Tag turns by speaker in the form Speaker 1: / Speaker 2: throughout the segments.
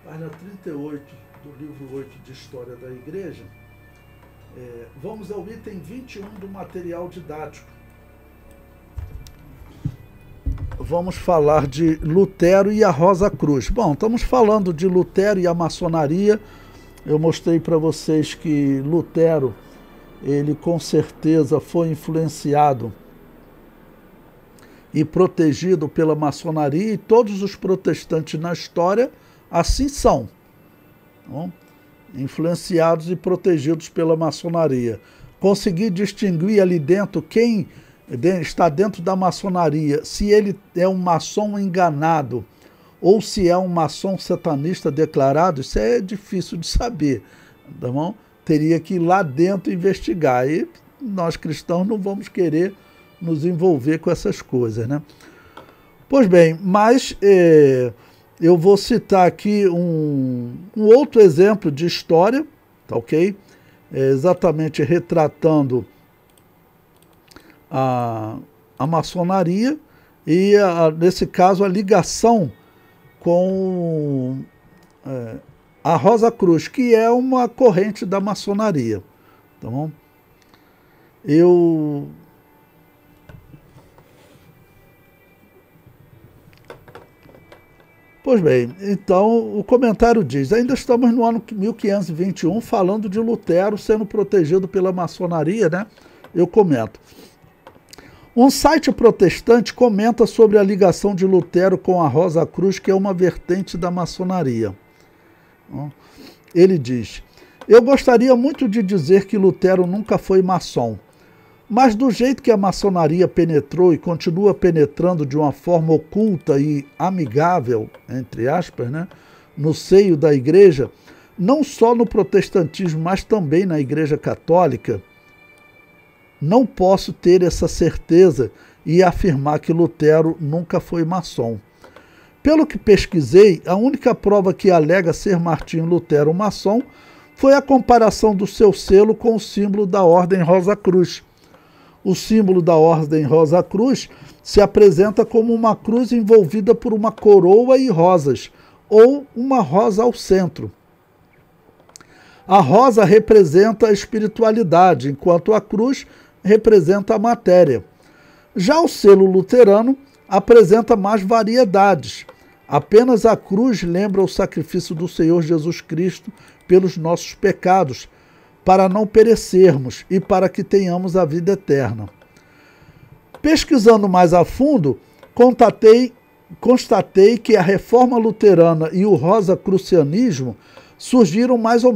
Speaker 1: Página 38 do livro 8 de História da Igreja. Vamos ao item 21 do material didático. Vamos falar de Lutero e a Rosa Cruz. Bom, estamos falando de Lutero e a maçonaria. Eu mostrei para vocês que Lutero, ele com certeza foi influenciado e protegido pela maçonaria, e todos os protestantes na história assim são, não? Influenciados e protegidos pela maçonaria. Consegui distinguir ali dentro quem está dentro da maçonaria, se ele é um maçom enganado ou se é um maçom satanista declarado, isso é difícil de saber, tá bom? Teria que ir lá dentro investigar, e nós cristãos não vamos querer nos envolver com essas coisas, né? Pois bem, mas eu vou citar aqui um outro exemplo de história, tá ok? Exatamente retratando a maçonaria e, nesse caso, a ligação com a Rosa Cruz, que é uma corrente da maçonaria, tá bom? Pois bem, então o comentário diz: ainda estamos no ano 1521 falando de Lutero sendo protegido pela maçonaria, né? Eu comento. Um site protestante comenta sobre a ligação de Lutero com a Rosa Cruz, que é uma vertente da maçonaria. Ele diz: eu gostaria muito de dizer que Lutero nunca foi maçom, mas do jeito que a maçonaria penetrou e continua penetrando de uma forma oculta e amigável, entre aspas, né, no seio da igreja, não só no protestantismo, mas também na igreja católica, não posso ter essa certeza e afirmar que Lutero nunca foi maçom. Pelo que pesquisei, a única prova que alega ser Martinho Lutero maçom foi a comparação do seu selo com o símbolo da Ordem Rosa Cruz. O símbolo da Ordem Rosa Cruz se apresenta como uma cruz envolvida por uma coroa e rosas, ou uma rosa ao centro. A rosa representa a espiritualidade, enquanto a cruz representa a matéria. Já o selo luterano apresenta mais variedades. Apenas a cruz lembra o sacrifício do Senhor Jesus Cristo pelos nossos pecados, para não perecermos e para que tenhamos a vida eterna. Pesquisando mais a fundo, constatei que a reforma luterana e o rosacrucianismo surgiram mais ou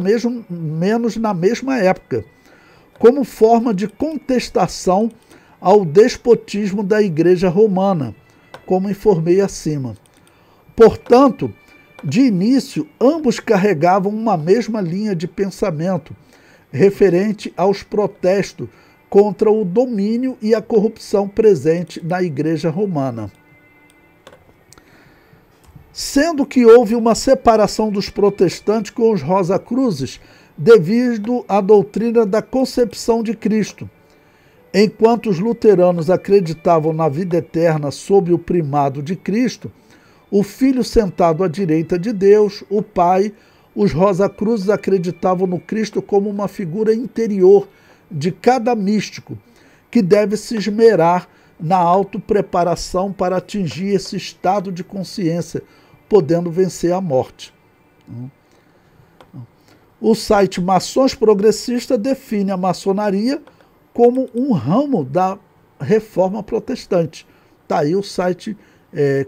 Speaker 1: menos na mesma época, como forma de contestação ao despotismo da Igreja Romana, como informei acima. Portanto, de início, ambos carregavam uma mesma linha de pensamento, referente aos protestos contra o domínio e a corrupção presente na Igreja Romana. Sendo que houve uma separação dos protestantes com os Rosacruzes devido à doutrina da concepção de Cristo, enquanto os luteranos acreditavam na vida eterna sob o primado de Cristo, o Filho sentado à direita de Deus, o Pai. Os Rosacruzes acreditavam no Cristo como uma figura interior de cada místico, que deve se esmerar na autopreparação para atingir esse estado de consciência, podendo vencer a morte. O site Maçons Progressistas define a maçonaria como um ramo da reforma protestante. Está aí o site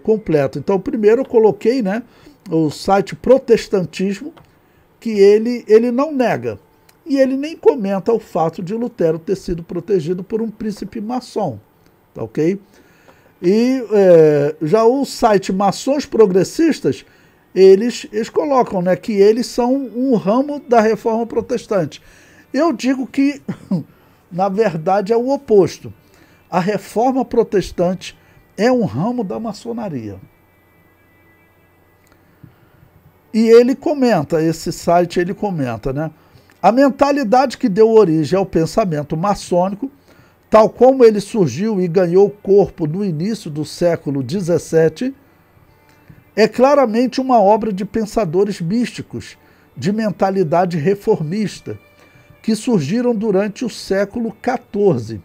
Speaker 1: completo. Então, primeiro eu coloquei, né, o site Protestantismo, que ele não nega, e ele nem comenta o fato de Lutero ter sido protegido por um príncipe maçom, tá ok? E já o site Maçons Progressistas, eles colocam, né, que eles são um ramo da reforma protestante. Eu digo que, na verdade, é o oposto. A reforma protestante é um ramo da maçonaria. E ele comenta, esse site ele comenta, né? A mentalidade que deu origem ao pensamento maçônico, tal como ele surgiu e ganhou corpo no início do século XVII, é claramente uma obra de pensadores místicos, de mentalidade reformista, que surgiram durante o século XIV.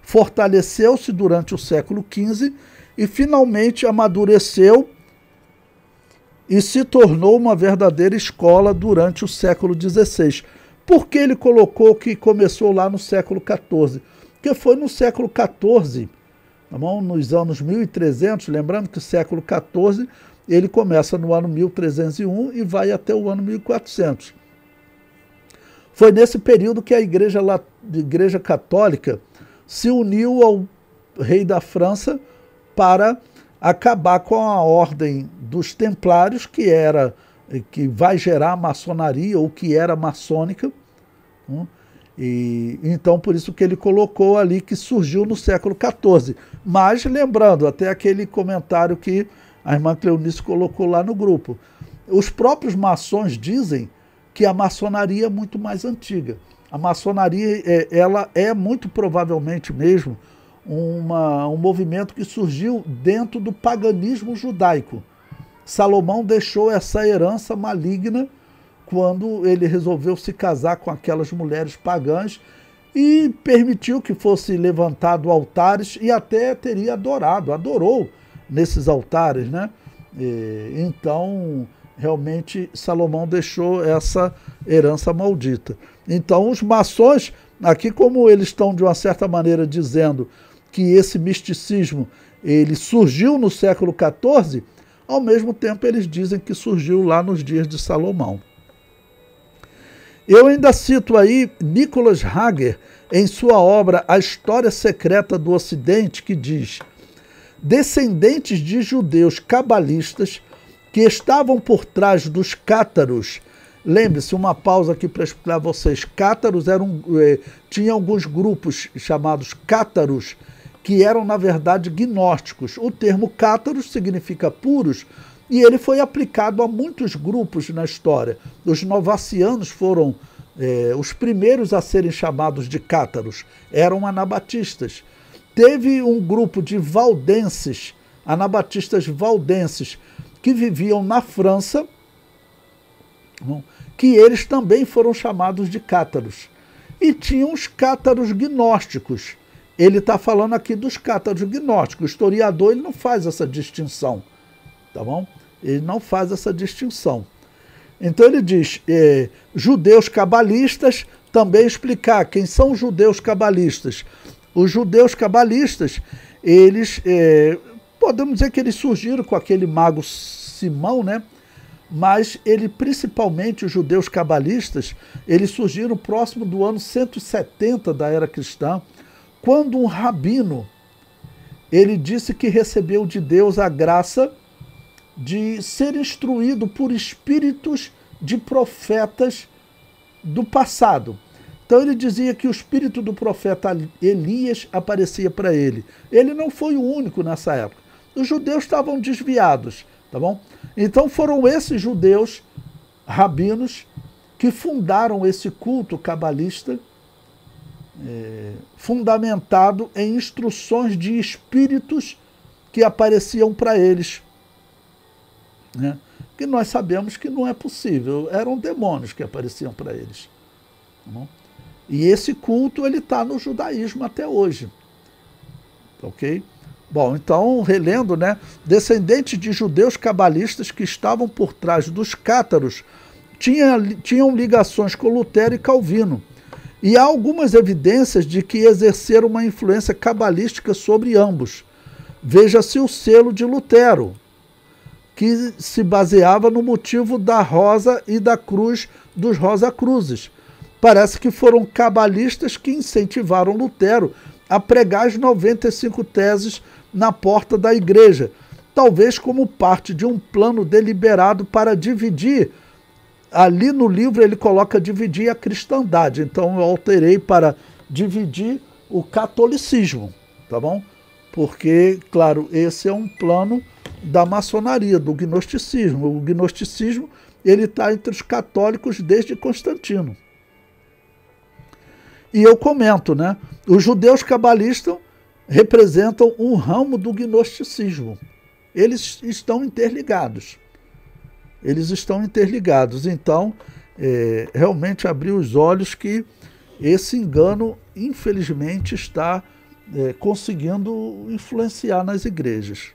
Speaker 1: Fortaleceu-se durante o século XV e finalmente amadureceu e se tornou uma verdadeira escola durante o século XVI. Por que ele colocou que começou lá no século XIV? Porque foi no século XIV, tá bom? Nos anos 1300, lembrando que o século XIV ele começa no ano 1301 e vai até o ano 1400. Foi nesse período que a Igreja Católica se uniu ao rei da França para acabar com a ordem dos templários, que vai gerar a maçonaria, ou que era maçônica. E então, por isso que ele colocou ali que surgiu no século XIV. Mas, lembrando, até aquele comentário que a irmã Cleonice colocou lá no grupo, os próprios maçons dizem que a maçonaria é muito mais antiga. A maçonaria ela é muito provavelmente mesmo um movimento que surgiu dentro do paganismo judaico. Salomão deixou essa herança maligna quando ele resolveu se casar com aquelas mulheres pagãs e permitiu que fosse levantado altares e até teria adorou nesses altares, né? Então, realmente, Salomão deixou essa herança maldita. Então, os maçons, aqui como eles estão de uma certa maneira dizendo que esse misticismo ele surgiu no século XIV, ao mesmo tempo eles dizem que surgiu lá nos dias de Salomão. Eu ainda cito aí Nicholas Hager, em sua obra A História Secreta do Ocidente, que diz: descendentes de judeus cabalistas que estavam por trás dos cátaros. Lembre-se, uma pausa aqui para explicar a vocês. Cátaros tinha alguns grupos chamados cátaros, que eram, na verdade, gnósticos. O termo cátaros significa puros, e ele foi aplicado a muitos grupos na história. Os novacianos foram os primeiros a serem chamados de cátaros, eram anabatistas. Teve um grupo de valdenses, anabatistas valdenses, que viviam na França, que eles também foram chamados de cátaros. E tinham os cátaros gnósticos. Ele está falando aqui dos cátaros gnósticos. O historiador ele não faz essa distinção, tá bom? Ele não faz essa distinção. Então ele diz, judeus cabalistas, também explicar quem são os judeus cabalistas. Os judeus cabalistas, eles, podemos dizer que eles surgiram com aquele mago Simão, né? Mas principalmente os judeus cabalistas, eles surgiram próximo do ano 170 da era cristã, quando um rabino, ele disse que recebeu de Deus a graça de ser instruído por espíritos de profetas do passado. Então ele dizia que o espírito do profeta Elias aparecia para ele. Ele não foi o único nessa época. Os judeus estavam desviados, tá bom? Então foram esses judeus rabinos que fundaram esse culto cabalista, fundamentado em instruções de espíritos que apareciam para eles, né? Que nós sabemos que não é possível, eram demônios que apareciam para eles, tá bom? E esse culto ele está no judaísmo até hoje, ok? Bom, então, relendo, né? Descendentes de judeus cabalistas que estavam por trás dos cátaros tinham ligações com Lutero e Calvino. E há algumas evidências de que exerceram uma influência cabalística sobre ambos. Veja-se o selo de Lutero, que se baseava no motivo da rosa e da cruz dos Rosa-Cruzes. Parece que foram cabalistas que incentivaram Lutero a pregar as 95 teses na porta da igreja, talvez como parte de um plano deliberado para dividir. Ali no livro ele coloca dividir a cristandade, então eu alterei para dividir o catolicismo, tá bom? Porque, claro, esse é um plano da maçonaria, do gnosticismo. O gnosticismo ele está entre os católicos desde Constantino. E eu comento, né? Os judeus cabalistas representam um ramo do gnosticismo, eles estão interligados. Eles estão interligados. Então, realmente abrir os olhos que esse engano, infelizmente, está conseguindo influenciar nas igrejas.